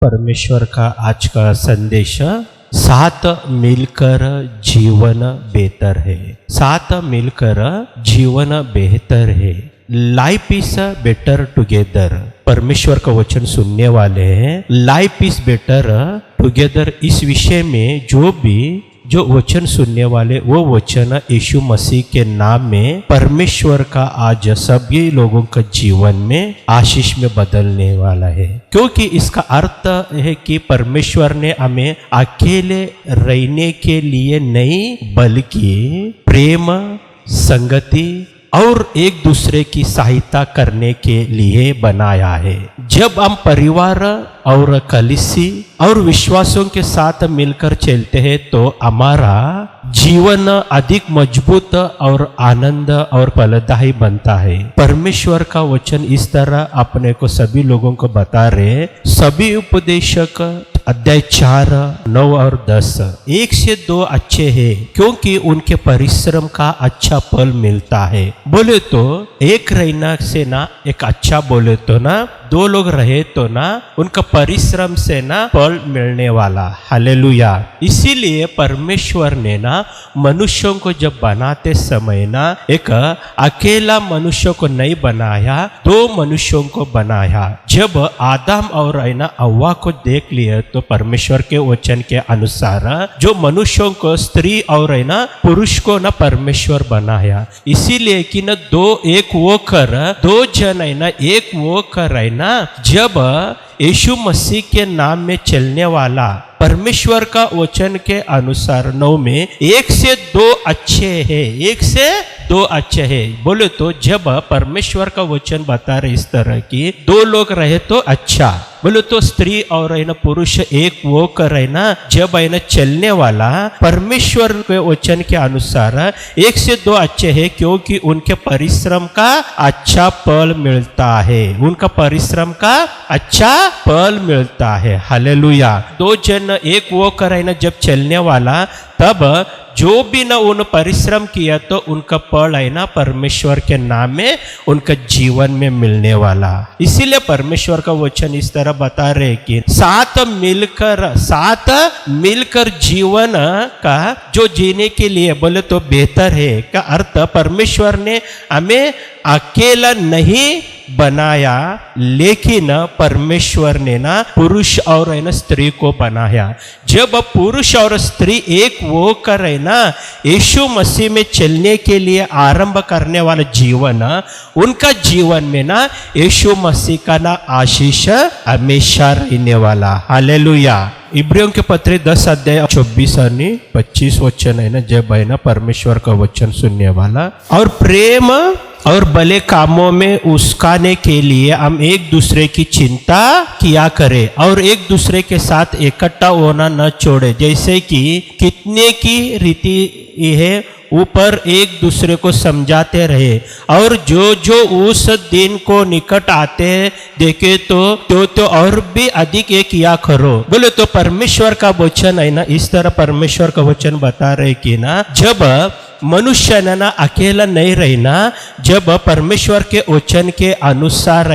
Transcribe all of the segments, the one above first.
परमेश्वर का आज का संदेश, साथ मिलकर जीवन बेहतर है। साथ मिलकर जीवन बेहतर है। Life is better together. परमेश्वर का वचन सुनने वाले हैं, लाइफ इज बेटर टुगेदर। इस विषय में जो वचन सुनने वाले, वो वचन यीशु मसीह के नाम में परमेश्वर का आज सभी लोगों का जीवन में आशीष में बदलने वाला है। क्योंकि इसका अर्थ है कि परमेश्वर ने हमें अकेले रहने के लिए नहीं, बल्कि प्रेम, संगति और एक दूसरे की सहायता करने के लिए बनाया है। जब हम परिवार और कलीसी और विश्वासों के साथ मिलकर चलते हैं तो हमारा जीवन अधिक मजबूत और आनंद और फलदायी बनता है। परमेश्वर का वचन इस तरह अपने को सभी लोगों को बता रहे, सभी उपदेशक अध्याय 4, 9 और 10, 1 से 2 अच्छे हैं क्योंकि उनके परिश्रम का अच्छा फल मिलता है। बोले तो एक रहना से ना एक अच्छा, बोले तो ना 2 लोग रहे तो ना उनका परिश्रम से ना फल मिलने वाला। हालेलुया। इसीलिए परमेश्वर ने ना मनुष्यों को जब बनाते समय ना एक अकेला मनुष्य को नहीं बनाया, 2 मनुष्यों को बनाया। जब आदम और हव्वा को देख लिए तो परमेश्वर के वचन के अनुसार जो मनुष्यों को स्त्री और पुरुष को ना परमेश्वर बनाया। इसीलिए कि ना 2 एक वो कर, 2 जन एक वो कर जब यीशु मसीह के नाम में चलने वाला परमेश्वर का वचन के अनुसार 9 में 1 से 2 अच्छे हैं, 1 से 2 अच्छे हैं। बोले तो जब परमेश्वर का वचन बता रहे इस तरह की 2 लोग रहे तो अच्छा, बोले तो स्त्री और पुरुष एक वो कर जब चलने वाला परमेश्वर के वचन के अनुसार 1 से 2 अच्छे हैं क्योंकि उनके परिश्रम का अच्छा फल मिलता है। उनका परिश्रम का अच्छा फल मिलता है। हालेलुया। 2 जन एक वो कर जब चलने वाला, तब जो भी ना उन परिश्रम किया तो उनका फल परमेश्वर के नाम में उनका जीवन में मिलने वाला। इसीलिए परमेश्वर का वचन इस तरह बता रहे कि साथ मिलकर जीवन का जो जीने के लिए बोले तो बेहतर है का अर्थ, परमेश्वर ने हमें अकेला नहीं बनाया, लेकिन परमेश्वर ने ना पुरुष और स्त्री को बनाया। जब पुरुष और स्त्री एक वो कर यीशु मसीह में चलने के लिए आरंभ करने वाला जीवन, उनका जीवन में ना यीशु मसीह का ना आशीष हमेशा रहने वाला। हालेलुया। इब्रियों के पत्र 10 अध्याय 24 और 25 वचन जब परमेश्वर का वचन सुनने वाला और प्रेम और भले कामों में उस्काने के लिए हम एक दूसरे की चिंता किया करें और एक दूसरे के साथ इकट्ठा होना न छोड़े, जैसे कि कितने की रीति है ऊपर एक दूसरे को समझाते रहे, और जो उस दिन को निकट आते देखे तो और भी अधिक ये किया करो। बोले तो परमेश्वर का वचन इस तरह परमेश्वर का वचन बता रहे कि ना जब मनुष्य ना अकेला नहीं रहना, जब परमेश्वर के वचन के अनुसार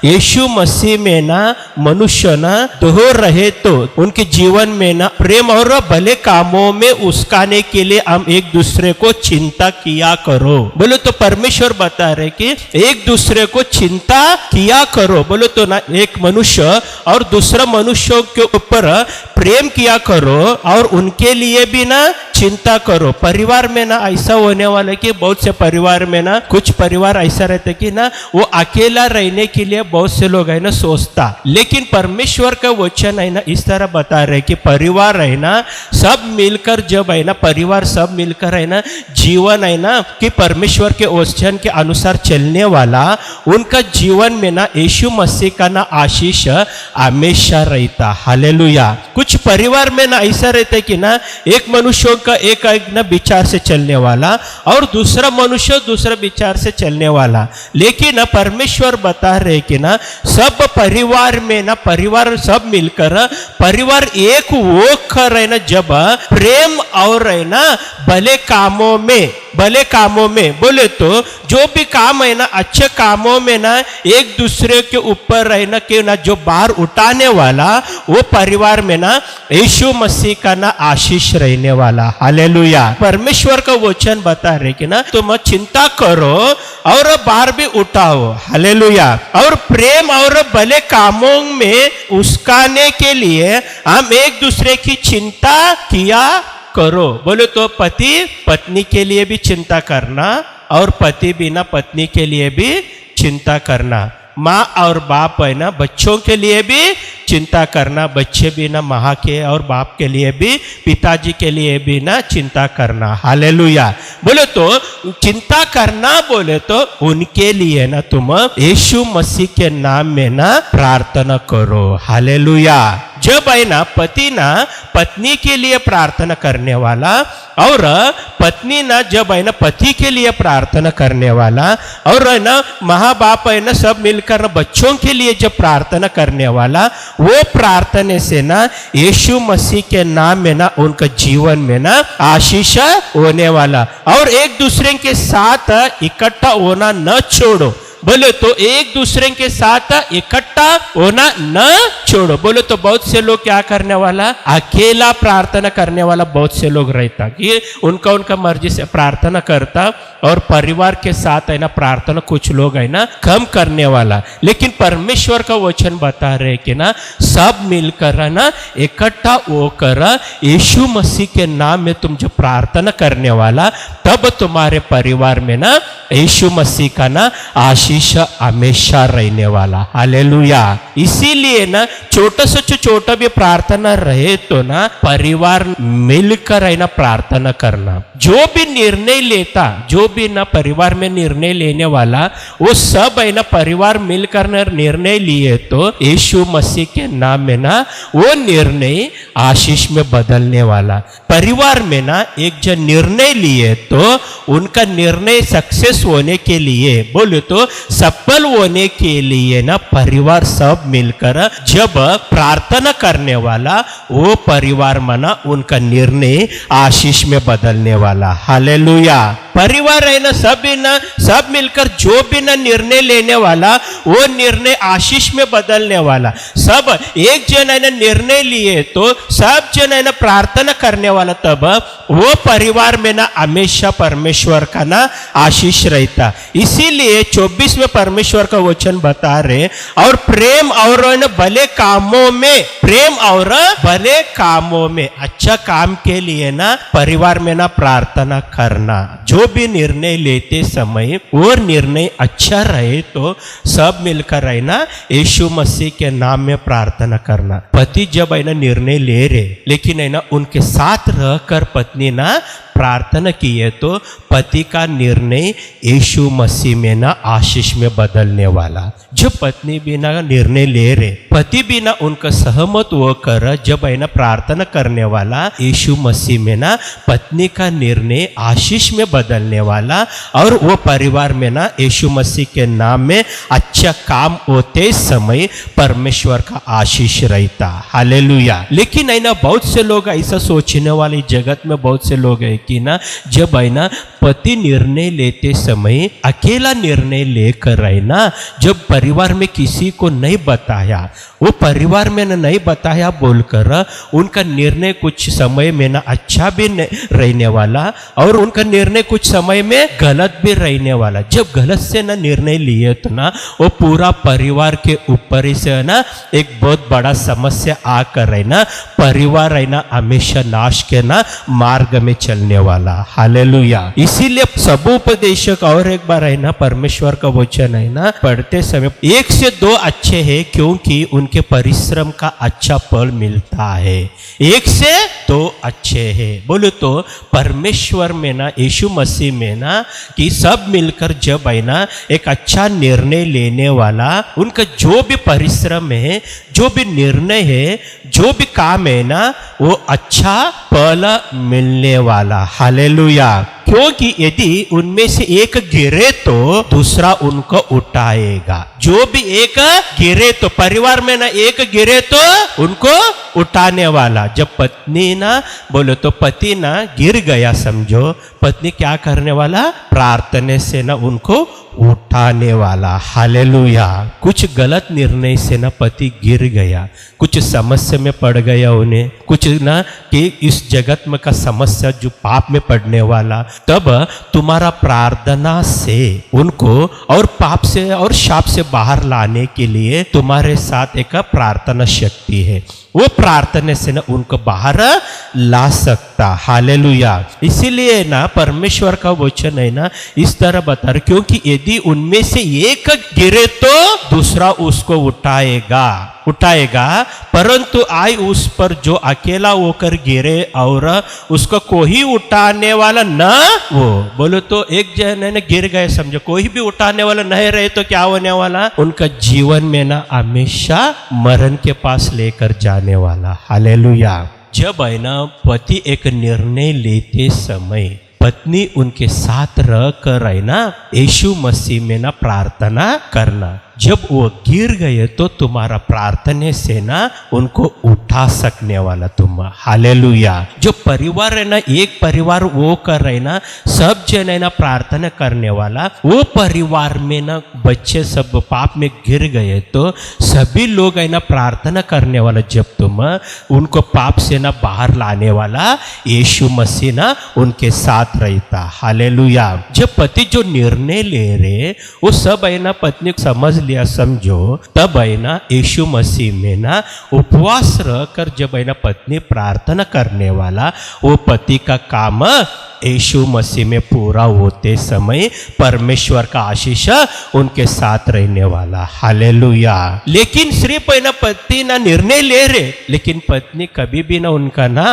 यीशु मसीह में ना मनुष्य ना 2 रहे तो उनके जीवन में ना प्रेम और भले कामों में उस्काने के लिए हम एक दूसरे को चिंता किया करो। बोलो तो परमेश्वर बता रहे कि एक दूसरे को चिंता किया करो। बोलो तो ना एक मनुष्य और दूसरा मनुष्यों के ऊपर प्रेम किया करो और उनके लिए भी ना चिंता करो। परिवार में ना ऐसा होने वाला है कि बहुत से परिवार में ना कुछ परिवार ऐसा रहते कि ना वो अकेला रहने के लिए बहुत से लोग सोचता, लेकिन परमेश्वर का वचन इस तरह बता रहे कि परिवार सब मिलकर जब परिवार सब मिलकर जीवन कि परमेश्वर के वचन के अनुसार चलने वाला उनका जीवन में ना यीशु मसीह का ना आशीष हमेशा रहता। हालेलुया। कुछ परिवार में ना ऐसा रहता है कि ना एक मनुष्य का एक ना विचार से चलने वाला और दूसरा मनुष्य दूसरा विचार से चलने वाला, लेकिन परमेश्वर बता रहे कि ना सब परिवार में ना परिवार सब मिलकर परिवार एक वो कर जब प्रेम और भले कामों में भले कामों में, बोले तो जो भी काम है ना अच्छे कामों में ना एक दूसरे के ऊपर रहना के ना जो बार उठाने वाला वो परिवार में ना यीशु मसीह का ना आशीष रहने वाला। हालेलुया। परमेश्वर का वचन बता रहे कि ना तुम चिंता करो और बार भी उठाओ। हालेलुया। और प्रेम और भले कामों में उसकाने के लिए हम एक दूसरे की चिंता किया करो। बोले तो पति पत्नी के लिए भी चिंता करना और पति बिना पत्नी के लिए भी चिंता करना। माँ और बाप है ना बच्चों के लिए भी चिंता करना, बच्चे भी ना माँ के और बाप के लिए भी, पिताजी के लिए भी ना चिंता करना। हालेलुया। बोले तो चिंता करना, बोले तो उनके लिए ना तुम यीशु मसीह के नाम में ना प्रार्थना करो। हालेलुया। जब है ना पति ना पत्नी के लिए प्रार्थना करने वाला और पत्नी ना जब है ना पति के लिए प्रार्थना करने वाला और है ना माँ बाप है ना सब मिलकर ना बच्चों के लिए जब प्रार्थना करने वाला, वो प्रार्थना से ना यीशु मसीह के नाम में ना उनका जीवन में ना आशीष होने वाला। और एक दूसरे के साथ इकट्ठा होना न छोड़ो। बोले तो एक दूसरे के साथ इकट्ठा होना न छोड़ो। बोले तो बहुत से लोग क्या करने वाला, अकेला प्रार्थना करने वाला बहुत से लोग रहता कि उनका मर्जी से प्रार्थना करता और परिवार के साथ है ना प्रार्थना कुछ लोग है ना कम करने वाला। लेकिन परमेश्वर का वचन बता रहे कि ना सब मिलकर है ना इकट्ठा होकर यीशु मसीह के नाम में तुम जब प्रार्थना करने वाला, तब तुम्हारे परिवार में ना यीशु मसीह का ना आशीष हमेशा रहने वाला। हालेलुया। इसीलिए ना छोटा से छोटा भी प्रार्थना रहे तो ना परिवार मिलकर है ना प्रार्थना करना। जो भी निर्णय लेता, जो भी ना परिवार में निर्णय लेने वाला, वो सब है ना परिवार मिलकर ना निर्णय लिए तो यीशु मसीह के नाम में ना वो निर्णय आशीष में बदलने वाला। परिवार में ना एक जन निर्णय लिए तो उनका निर्णय सक्सेस होने के लिए, बोले तो सफल होने के लिए ना परिवार सब मिलकर जब प्रार्थना करने वाला, वो परिवार मना उनका निर्णय आशीष में बदलने वाला। हालेलुया। परिवार है ना सब मिलकर जो भी ना निर्णय लेने वाला, वो निर्णय आशीष में बदलने वाला। सब एक जन है ना निर्णय लिए तो सब जन है ना प्रार्थना करने वाला, तब वो परिवार में ना हमेशा परमेश्वर का ना आशीष रहता। इसीलिए 24 में परमेश्वर का वचन बता रहे, और प्रेम और भले कामों में, प्रेम और भले कामों में, अच्छा काम के लिए ना परिवार में ना प्रार्थना करना। जो भी निर्णय लेते समय वो निर्णय अच्छा रहे तो सब मिलकर है ना यीशु मसीह के नाम में प्रार्थना करना। पति जब है ना निर्णय ले रहे, लेकिन है ना उनके साथ रहकर पत्नी ना प्रार्थना किए तो पति का निर्णय यीशु मसीह में ना आशीष में बदलने वाला। जब पत्नी भी ना निर्णय ले रहे, पति भी ना उनका सहमत होकर जब है ना प्रार्थना करने वाला, यीशु मसीह में ना पत्नी का निर्णय आशीष में बदलने वाला, और वो परिवार में ना यीशु मसीह के नाम में अच्छा काम होते समय परमेश्वर का आशीष रहता। हालेलुया। लेकिन है ना बहुत से लोग ऐसा सोचने वाले जगत में बहुत से लोग है कि ना जब है ना पति निर्णय लेते समय अकेला निर्णय लेकर है ना, जब परिवार में किसी को नहीं बताया, वो परिवार में नहीं बताया बोलकर उनका निर्णय कुछ समय में ना अच्छा भी रहने वाला और उनका निर्णय कुछ समय में गलत भी रहने वाला। जब गलत से ना निर्णय लिए तो ना वो पूरा परिवार के ऊपर ही से ना एक बहुत बड़ा समस्या आकर है ना परिवार है ना हमेशा नाश के ना मार्ग में चलने वाला। हालेलुया। इसीलिए सबोपदेशक और एक बार है ना परमेश्वर का वचन है ना पढ़ते समय 1 से 2 अच्छे हैं क्योंकि उनके परिश्रम का अच्छा फल मिलता है। 1 से 2 अच्छे हैं। बोले तो परमेश्वर में ना यीशु मसीह में ना कि सब मिलकर जब है ना एक अच्छा निर्णय लेने वाला, उनका जो भी परिश्रम है, जो भी निर्णय है, जो भी काम है ना, वो अच्छा फल मिलने वाला। हालेलुया। क्योंकि यदि उनमें से एक गिरे तो दूसरा उनको उठाएगा। जो भी एक गिरे तो, परिवार में ना एक गिरे तो उनको उठाने वाला। जब पत्नी ना बोलो तो पति ना गिर गया, समझो पत्नी क्या करने वाला, प्रार्थना से ना उनको उठाने वाला। हालेलुया। कुछ गलत निर्णय से ना पति गिर गया, कुछ समस्या में पड़ गया उन्हें, कुछ ना कि इस जगत में का समस्या जो पाप में पड़ने वाला, तब तुम्हारा प्रार्थना से उनको और पाप से और शाप से बाहर लाने के लिए तुम्हारे साथ एक प्रार्थना शक्ति है। वो प्रार्थना से ना उनको बाहर ला सकता। हालेलुया। इसीलिए ना परमेश्वर का वचन है ना इस तरह बता रहे, क्योंकि यदि उनमें से एक गिरे तो दूसरा उसको उठाएगा, परंतु आई उस पर जो अकेला होकर गिरे और उसको कोई उठाने वाला न हो। बोलो तो एक जन ने गिर गए, समझो कोई भी उठाने वाला नहीं रहे तो क्या होने वाला, उनका जीवन में ना हमेशा मरण के पास लेकर जाने वाला। हालेलुया। जब है ना पति एक निर्णय लेते समय पत्नी उनके साथ रह कर है ना यीशु मसीह में ना प्रार्थना करना। जब वो गिर गए तो तुम्हारा प्रार्थना से ना उनको उठा सकने वाला तुम। हालेलुया। जो परिवार है ना, एक परिवार वो कर रहे ना, सब जन है ना प्रार्थना करने वाला, वो परिवार में ना बच्चे सब पाप में गिर गए तो सभी लोग है ना प्रार्थना करने वाला। जब तुम उनको पाप से ना बाहर लाने वाला यीशु मसीह ना उनके साथ रहता। हालेलुया। जब पति जो निर्णय ले रहे वो सब है ना पत्नी समझ लिया, समझो तब है ना यीशु मसीह में ना उपवास रहकर जब है ना पत्नी प्रार्थना करने वाला, वो पति का काम यीशु मसीह में पूरा होते समय परमेश्वर का आशीष उनके साथ रहने वाला। हालेलुया। लेकिन सिर्फ है ना पति ना निर्णय ले रहे, लेकिन पत्नी कभी भी ना उनका ना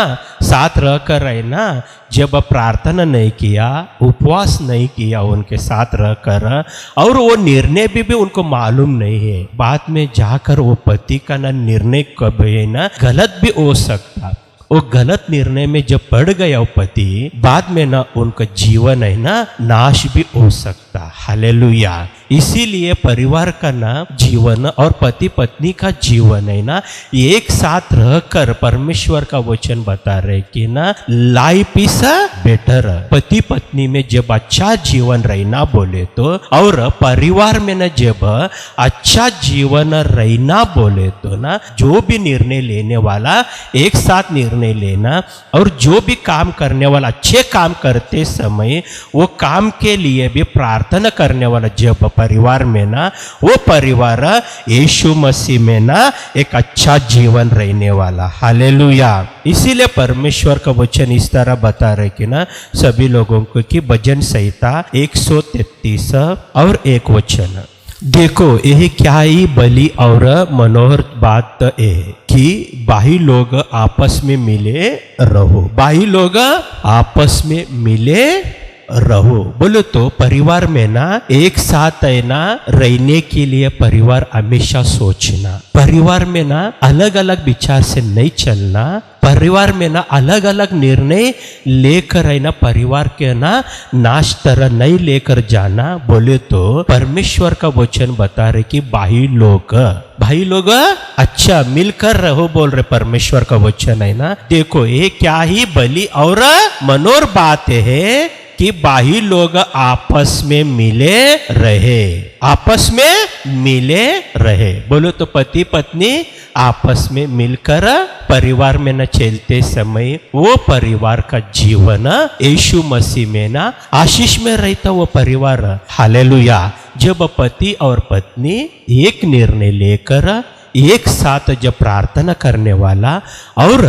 साथ रहकर है ना जब प्रार्थना नहीं किया, उपवास नहीं किया उनके साथ रहकर, और वो निर्णय भी उनको मालूम नहीं है, बाद में जाकर वो पति का ना निर्णय कब है ना गलत भी हो सकता। वो गलत निर्णय में जब पड़ गया वो पति, बाद में ना उनका जीवन है ना नाश भी हो सकता। हालेलुया। इसीलिए परिवार का ना जीवन और पति पत्नी का जीवन है ना एक साथ रहकर परमेश्वर का वचन बता रहे कि ना लाइफ इज बेटर। पति पत्नी में जब अच्छा जीवन रहना बोले तो, और परिवार में ना जब अच्छा जीवन रहना बोले तो ना जो भी निर्णय लेने वाला एक साथ निर्णय लेना, और जो भी काम करने वाला अच्छे काम करते समय वो काम के लिए भी प्रार्थना करने वाला जब परिवार में ना, वो परिवार यीशु मसीह में ना एक अच्छा जीवन रहने वाला। हालेलुया। इसीलिए परमेश्वर का वचन इस तरह बता रहे कि ना सभी लोगों को कि भजन संहिता 133 और 1 वचन, देखो यह क्या ही बली और मनोहर बात है कि भाई लोग आपस में मिले रहो। भाई लोग आपस में मिले रहो। बोलो तो परिवार में ना एक साथ है ना रहने के लिए परिवार हमेशा सोचना, परिवार में ना अलग अलग विचार से नहीं चलना, परिवार में ना अलग अलग निर्णय लेकर है ना परिवार के ना नाश तरह नहीं लेकर जाना। बोले तो परमेश्वर का वचन बता रहे कि भाई लोग अच्छा मिलकर रहो, बोल रहे परमेश्वर का वचन है ना। देखो ये क्या ही भली और मनोहर बात है कि भाई लोग आपस में मिले रहे, आपस में मिले रहे। बोलो तो पति पत्नी आपस में मिलकर परिवार में न चलते समय वो परिवार का जीवन यीशु मसीह में ना आशीष में रहता वो परिवार। हालेलुया। जब पति और पत्नी एक निर्णय लेकर एक साथ जब प्रार्थना करने वाला और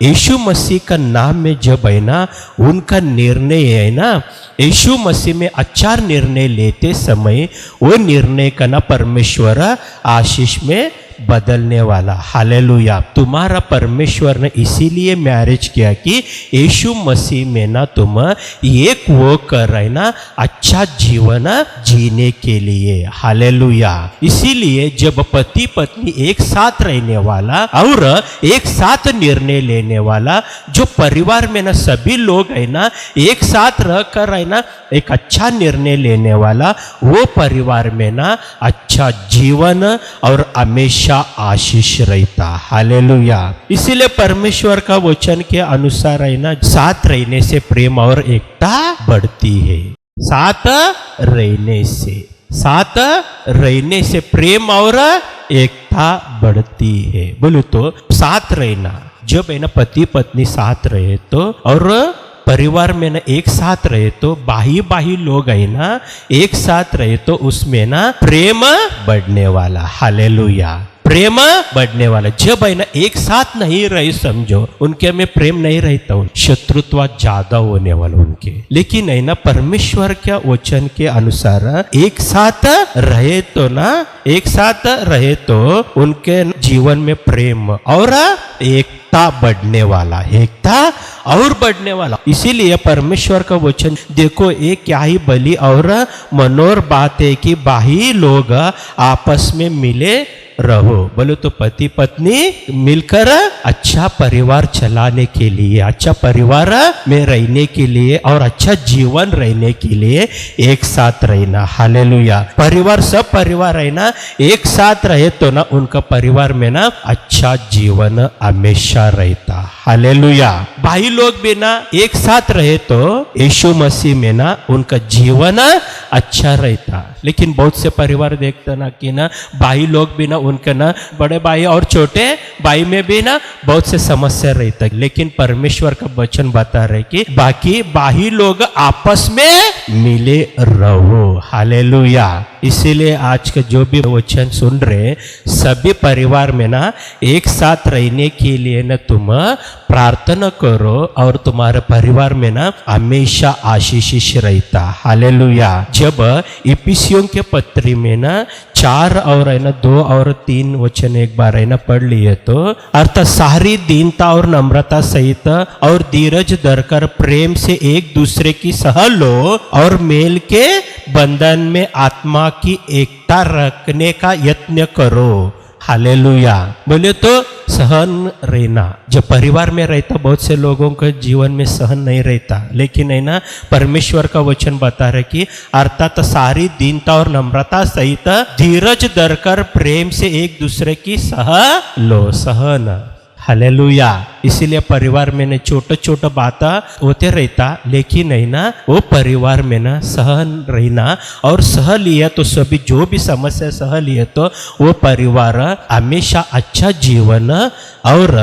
यीशु मसीह का नाम में जब है ना उनका निर्णय है ना यीशु मसीह में अच्छा निर्णय लेते समय वो निर्णय का ना परमेश्वर आशीष में बदलने वाला। हालेलुया। तुम्हारा परमेश्वर ने इसीलिए मैरिज किया कि यीशु मसीह में ना तुम एक वो कर रहे ना अच्छा जीवन जीने के लिए। हालेलुया। इसीलिए जब पति पत्नी एक साथ रहने वाला और एक साथ निर्णय लेने वाला, जो परिवार में ना सभी लोग है ना एक साथ रह कर है ना एक अच्छा निर्णय लेने वाला, वो परिवार में ना अच्छा जीवन और हमेशा आशीष रहता। हालेलुया। इसीलिए परमेश्वर का वचन के अनुसार है ना साथ रहने से प्रेम और एकता बढ़ती है। साथ रहने से प्रेम और एकता बढ़ती है। बोलो तो साथ रहना, जब है ना पति पत्नी साथ रहे तो और परिवार में ना एक साथ रहे तो बाही लोग है ना एक साथ रहे तो उसमें ना प्रेम बढ़ने वाला। हालेलुया। प्रेम बढ़ने वाला। जब है ना एक साथ नहीं रहे, समझो उनके में प्रेम नहीं रहता, शत्रुत्व ज्यादा होने वाला उनके। लेकिन है ना परमेश्वर के वचन के अनुसार एक साथ रहे तो उनके जीवन में प्रेम और एकता बढ़ने वाला, एकता और बढ़ने वाला। इसीलिए परमेश्वर का वचन देखो, एक क्या ही बली और मनोहर बात है कि बाही लोग आपस में मिले रहो। बोलो तो पति पत्नी मिलकर अच्छा परिवार चलाने के लिए, अच्छा परिवार में रहने के लिए और अच्छा जीवन रहने के लिए एक साथ रहना। हालेलुया। परिवार सब परिवार रहना एक साथ रहे तो ना उनका परिवार में ना अच्छा जीवन हमेशा रहता। हालेलुया। भाई लोग भी ना एक साथ रहे तो यीशु मसीह में ना उनका जीवन अच्छा रहता। लेकिन बहुत से परिवार देखते ना कि ना भाई लोग भी ना उनके ना बड़े भाई और छोटे भाई में भी ना बहुत से समस्या रहता है। लेकिन परमेश्वर का वचन बता रहे कि बाकी भाई लोग आपस में मिले रहो। हालेलुया। इसीलिए आज का जो भी वचन सुन रहे सभी परिवार में ना एक साथ रहने के लिए ना तुम प्रार्थना करो और तुम्हारे परिवार में ना हमेशा आशीष रहता। हालेलुया। जब इफिसियों के पत्री में ना 4 और है ना 2 और 3 वचन एक बार है ना पढ़ लिए तो अर्थात सारी दीनता और नम्रता सहित और धीरज धरकर प्रेम से एक दूसरे की सह लो और मेल के बंधन में आत्मा की एकता रखने का यत्न करो। हालेलुया। बोले तो सहन रहना। जब परिवार में रहता बहुत से लोगों के जीवन में सहन नहीं रहता, लेकिन है ना परमेश्वर का वचन बता रहे कि अर्थात सारी दीनता और नम्रता सहित धीरज धरकर प्रेम से एक दूसरे की सह लो। सहन। हालेलुया। इसीलिए परिवार में ना छोटा बात होते रहता, लेकिन है ना वो परिवार में ना सहन रहना और सह लिया तो सभी जो भी समस्या सह लिया तो वो परिवार हमेशा अच्छा जीवन और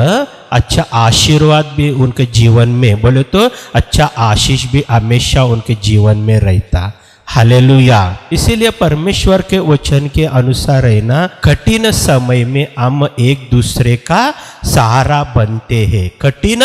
अच्छा आशीर्वाद भी उनके जीवन में, बोले तो अच्छा आशीष भी हमेशा उनके जीवन में रहता। हालेलुया। इसीलिए परमेश्वर के वचन के अनुसार है ना कठिन समय में हम एक दूसरे का सहारा बनते हैं। कठिन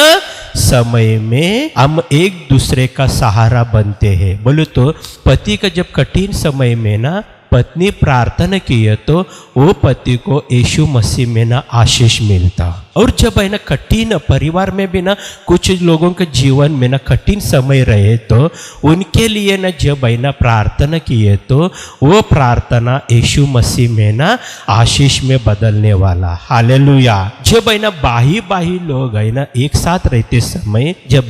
समय में हम एक दूसरे का सहारा बनते हैं। बोलो तो पति का जब कठिन समय में ना पत्नी प्रार्थना की है तो वो पति को यीशु मसीह में ना आशीष मिलता। और जब है ना कठिन परिवार में भी ना कुछ लोगों के जीवन में ना कठिन समय रहे तो उनके लिए ना जब है ना प्रार्थना की है तो वो प्रार्थना यीशु मसीह में ना आशीष में बदलने वाला। हालेलुया। जब है ना बाही लोग है ना एक साथ रहते समय, जब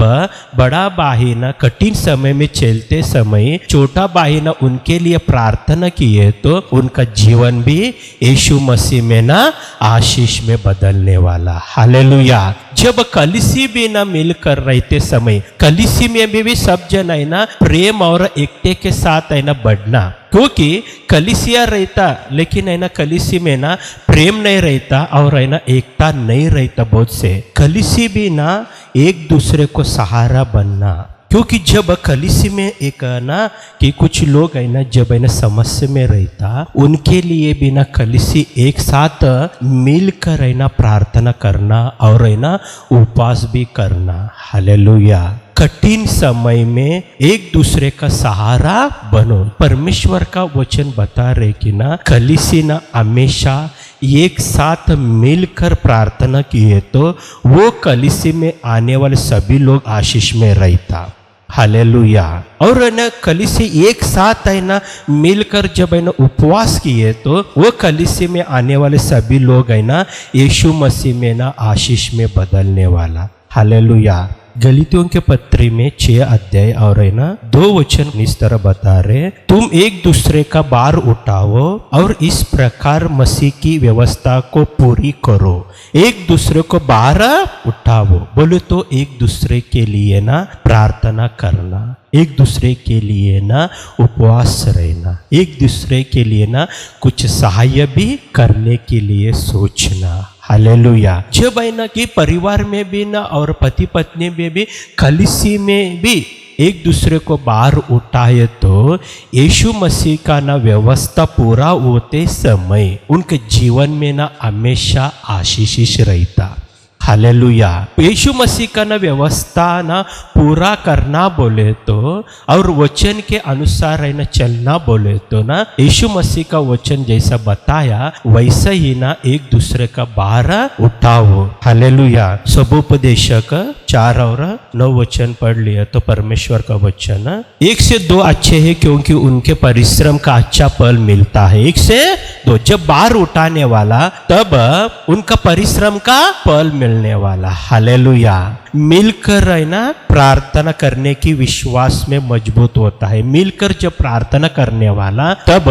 बड़ा बाही ना कठिन समय में चलते समय छोटा बाही ना उनके लिए प्रार्थना की है तो उनका जीवन भी यीशु मसीह में ना आशीष में बदलने वाला। हालेलुया। जब कलिसी भी ना मिलकर रहते समय, कलिसी में भी सब जन है ना प्रेम और एकता के साथ है ना बढ़ना, क्योंकि कलिसिया रहता लेकिन है ना कलिसी में ना प्रेम नहीं रहता और है ना एकता नहीं रहता। बहुत से कलिसी भी ना एक दूसरे को सहारा बनना, क्योंकि जब कलिसी में एक ना कि कुछ लोग है ना जब है ना समस्या में रहता उनके लिए भी ना कलिसी एक साथ मिलकर है ना प्रार्थना करना और है ना उपवास भी करना। हालेलुया। कठिन समय में एक दूसरे का सहारा बनो। परमेश्वर का वचन बता रहे कि ना कलिसी ना हमेशा एक साथ मिलकर प्रार्थना किए तो वो कलीसिया में आने वाले सभी लोग आशीष में रहता। हालेलुया। और है ना कलीसिया एक साथ है ना मिलकर जब है ना उपवास किए तो वो कलीसिया में आने वाले सभी लोग है ना यीशु मसीह में ना आशीष में बदलने वाला। हालेलुया। गलीतियों के पत्री में 6 अध्याय और है ना 2 वचन इस तरह बता रहे, तुम एक दूसरे का भार उठाओ और इस प्रकार मसीह की व्यवस्था को पूरी करो। एक दूसरे को भार उठाओ बोले तो एक दूसरे के लिए ना प्रार्थना करना, एक दूसरे के लिए ना उपवास रहना, एक दूसरे के लिए ना कुछ सहाय भी करने के लिए सोचना। हालेलुया। जब है ना कि परिवार में भी ना और पति पत्नी में भी कलीसिया में भी एक दूसरे को बाहर उठाए तो यीशु मसीह का ना व्यवस्था पूरा होते समय उनके जीवन में ना हमेशा आशीष रहता। हालेलुया। यीशु मसीह का ना व्यवस्था ना पूरा करना बोले तो और वचन के अनुसार है ना चलना बोले तो ना यीशु मसीह का वचन जैसा बताया वैसा ही ना एक दूसरे का भार उठाओ। हालेलुया। सबोपदेशक 4 और 9 वचन पढ़ लिया तो परमेश्वर का वचन 1 से 2 अच्छे हैं क्योंकि उनके परिश्रम का अच्छा फल मिलता है। 1 से 2 जब भार उठाने वाला तब उनका परिश्रम का फल मिलने वाला। हालेलुया। मिलकर है ना प्रार्थना करने की विश्वास में मजबूत होता है। मिलकर जब प्रार्थना करने वाला तब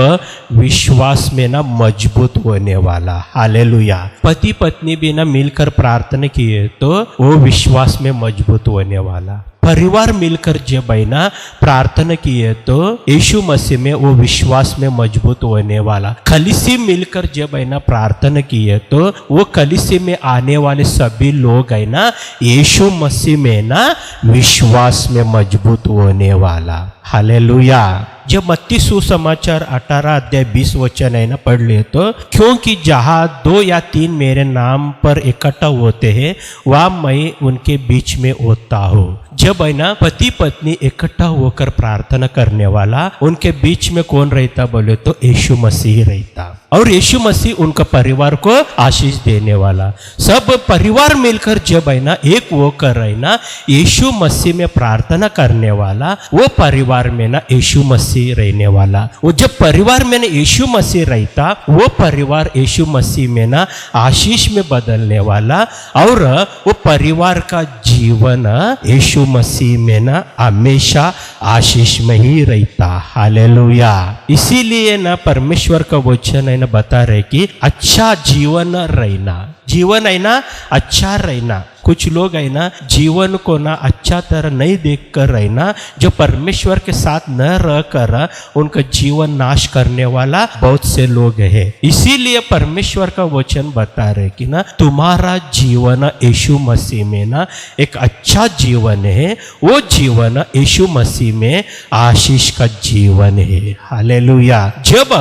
विश्वास में ना मजबूत होने वाला। हालेलुया। पति पत्नी भी ना मिलकर प्रार्थना किए तो वो विश्वास में मजबूत होने वाला। परिवार मिलकर जब है ना प्रार्थना किए तो यीशु मसीह में वो विश्वास में मजबूत होने वाला। कलीसिया मिलकर जब है ना प्रार्थना किए तो वो कलीसिया में आने वाले सभी लोग है ना यीशु मसीह में ना विश्वास में मजबूत होने वाला। हालेलुया। जब मत्ती सुसमाचार 18 अध्याय 20 वचन है ना पढ़ ले तो क्योंकि जहाँ 2 या 3 मेरे नाम पर इकट्ठा होते हैं वहाँ मैं उनके बीच में होता हूँ। जब है ना पति पत्नी इकट्ठा होकर प्रार्थना करने वाला उनके बीच में कौन रहता बोले तो यीशु मसीह रहता। और यीशु मसीह उनका परिवार को आशीष देने वाला। सब परिवार मिलकर जब है ना एक होकर है ना यीशु मसीह में प्रार्थना करने वाला वो परिवार में ना यीशु मसीह रहने वाला। वो जब परिवार में ना यीशु मसीह रहता वो परिवार यीशु मसीह में ना आशीष में बदलने वाला और वो परिवार का जीवन यीशु मसीह में ना हमेशा आशीष में ही रहता। हालेलुया। इसीलिए ना परमेश्वर का वचन है ना बता रहे कि अच्छा जीवन रहना, जीवन है ना अच्छा रहना। कुछ लोग है ना जीवन को ना अच्छा तरह नहीं देख कर रहना, जो परमेश्वर के साथ न रह कर उनका जीवन नाश करने वाला बहुत से लोग हैं। इसीलिए परमेश्वर का वचन बता रहे कि ना तुम्हारा जीवन यीशु मसीह में ना एक अच्छा जीवन है। वो जीवन यीशु मसीह में आशीष का जीवन है। हालेलुया। जब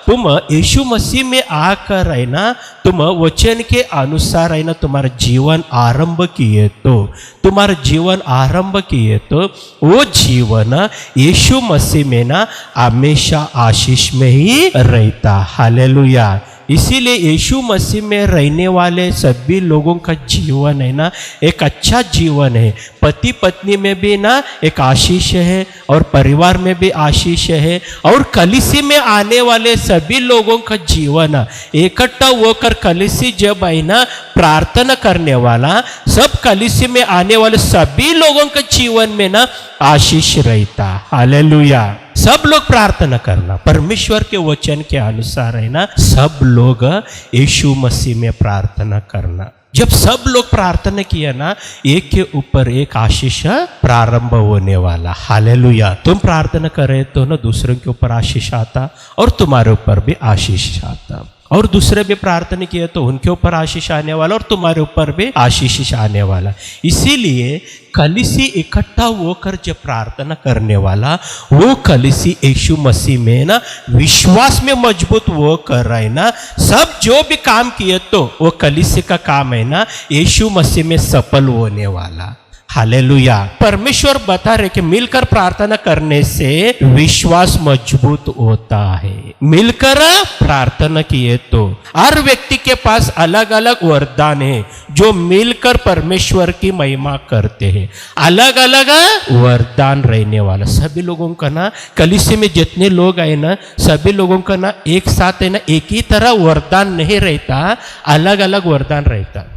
तुम यीशु मसीह में आकर है ना तुम वचन के अनुसार है ना तुम्हारा जीवन आरंभ किए तो तुम्हारा जीवन आरंभ किए तो वो जीवन यीशु मसीह में ना हमेशा आशीष में ही रहता। हालेलुया। इसीलिए यीशु मसीह में रहने वाले सभी लोगों का जीवन है ना एक अच्छा जीवन है। पति पत्नी में भी ना एक आशीष है और परिवार में भी आशीष है और कलीसिया में आने वाले सभी लोगों का जीवन इकट्ठा होकर कलीसिया जब है ना प्रार्थना करने वाला सब कलीसिया में आने वाले सभी लोगों का जीवन में ना आशीष रहता। हालेलुया। सब लोग प्रार्थना करना परमेश्वर के वचन के अनुसार है ना सब लोग यीशु मसीह में प्रार्थना करना। जब सब लोग प्रार्थना किया ना एक के ऊपर एक आशीष प्रारंभ होने वाला। हालेलुया। तुम प्रार्थना करे तो ना दूसरों के ऊपर आशीष आता और तुम्हारे ऊपर भी आशीष आता और दूसरे भी प्रार्थना किए तो उनके ऊपर आशीष आने वाला और तुम्हारे ऊपर भी आशीष आने वाला। इसीलिए कलीसिया इकट्ठा होकर जब प्रार्थना करने वाला वो कलीसिया यीशु मसीह में ना विश्वास में मजबूत वो कर रहा है ना सब जो भी काम किए तो वो कलीसिया का काम है ना यीशु मसीह में सफल होने वाला। हालेलुया। परमेश्वर बता रहे कि मिलकर प्रार्थना करने से विश्वास मजबूत होता है। मिलकर प्रार्थना किए तो हर व्यक्ति के पास अलग अलग वरदान है जो मिलकर परमेश्वर की महिमा करते हैं। अलग अलग वरदान रहने वाला सभी लोगों का ना, कलीसिया में जितने लोग आए ना, सभी लोगों का ना एक साथ है ना, एक ही तरह वरदान नहीं रहता, अलग अलग वरदान रहता।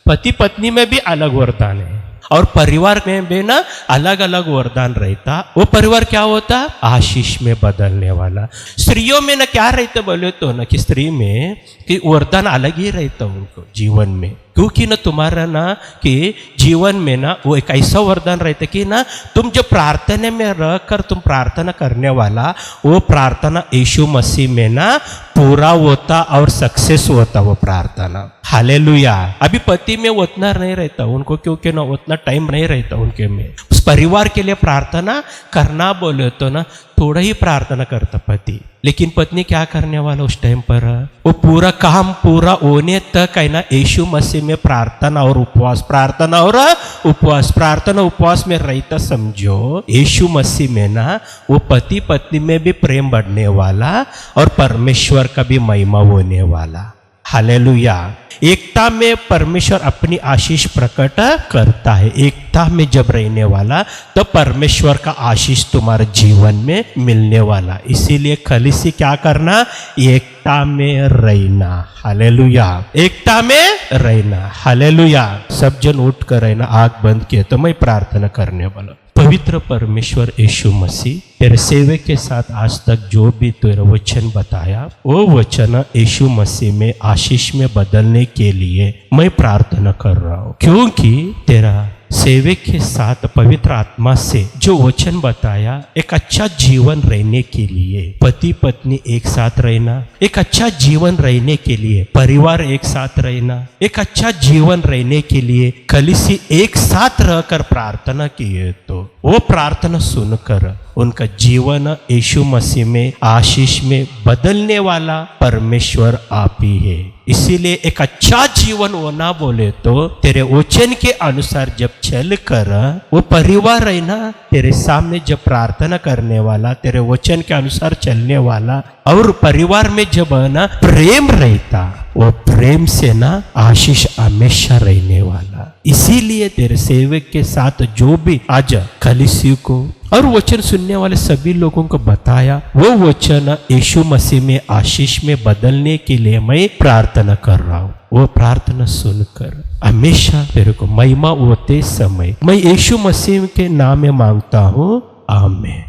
पति पत्नी में भी अलग वरदान है और परिवार में भी ना अलग अलग वरदान रहता। वो परिवार क्या होता? आशीष में बदलने वाला। स्त्रियों में ना क्या रहता बोले तो ना कि स्त्री में कि वरदान अलग ही रहता उनको जीवन में, क्योंकि ना तुम्हारा ना कि जीवन में ना वो एक ऐसा वरदान रहता कि ना तुम जो प्रार्थना में रहकर तुम प्रार्थना करने वाला, वो प्रार्थना यीशु मसीह में ना पूरा होता और सक्सेस होता वो प्रार्थना। हालेलुया। अभी पति में वो उतना नहीं रहता उनको, क्योंकि ना उतना टाइम नहीं रहता उनके में। उस परिवार के लिए प्रार्थना करना बोले तो ना थोड़ा ही प्रार्थना करता पति, लेकिन पत्नी क्या करने वाला उस टाइम पर? वो पूरा काम पूरा होने तक है ना यीशु मसीह में प्रार्थना और उपवास, प्रार्थना और उपवास, प्रार्थना उपवास में रहता। समझो यीशु मसीह में ना वो पति पत्नी में भी प्रेम बढ़ने वाला और परमेश्वर का भी महिमा होने वाला। हालेलुया। एकता में परमेश्वर अपनी आशीष प्रकट करता है। एकता में जब रहने वाला तो परमेश्वर का आशीष तुम्हारे जीवन में मिलने वाला। इसीलिए कलीसिया क्या करना? एकता में रहना। हालेलुया। एकता में रहना। हालेलुया। सब जन उठ कर रहना। आंख बंद किए तो मैं प्रार्थना करने वाला। पवित्र परमेश्वर यीशु मसीह, तेरे सेवक के साथ आज तक जो भी तेरा वचन बताया, वो वचन यीशु मसीह में आशीष में बदलने के लिए मैं प्रार्थना कर रहा हूँ, क्योंकि तेरा सेवक के साथ पवित्र आत्मा से जो वचन बताया, एक अच्छा जीवन रहने के लिए पति पत्नी एक साथ रहना, एक अच्छा जीवन रहने के लिए परिवार एक साथ रहना, एक अच्छा जीवन रहने के लिए कलीसिया एक साथ रहकर प्रार्थना किए तो वो प्रार्थना सुनकर उनका जीवन यीशु मसीह में आशीष में बदलने वाला परमेश्वर आप ही है। इसीलिए एक अच्छा जीवन होना बोले तो तेरे वचन के अनुसार जब चल कर वो परिवार है ना तेरे सामने जब प्रार्थना करने वाला, तेरे वचन के अनुसार चलने वाला, और परिवार में जब ना प्रेम रहता, वो प्रेम से ना आशीष हमेशा रहने वाला। इसीलिए तेरे सेवक के साथ जो भी आज कलीसिया को और वचन सुनने वाले सभी लोगों को बताया, वो वचन यीशु मसीह में आशीष में बदलने के लिए मैं प्रार्थना कर रहा हूँ। वो प्रार्थना सुनकर हमेशा तेरे को महिमा होते समय मैं यीशु मसीह के नाम में मांगता हूँ। आमीन।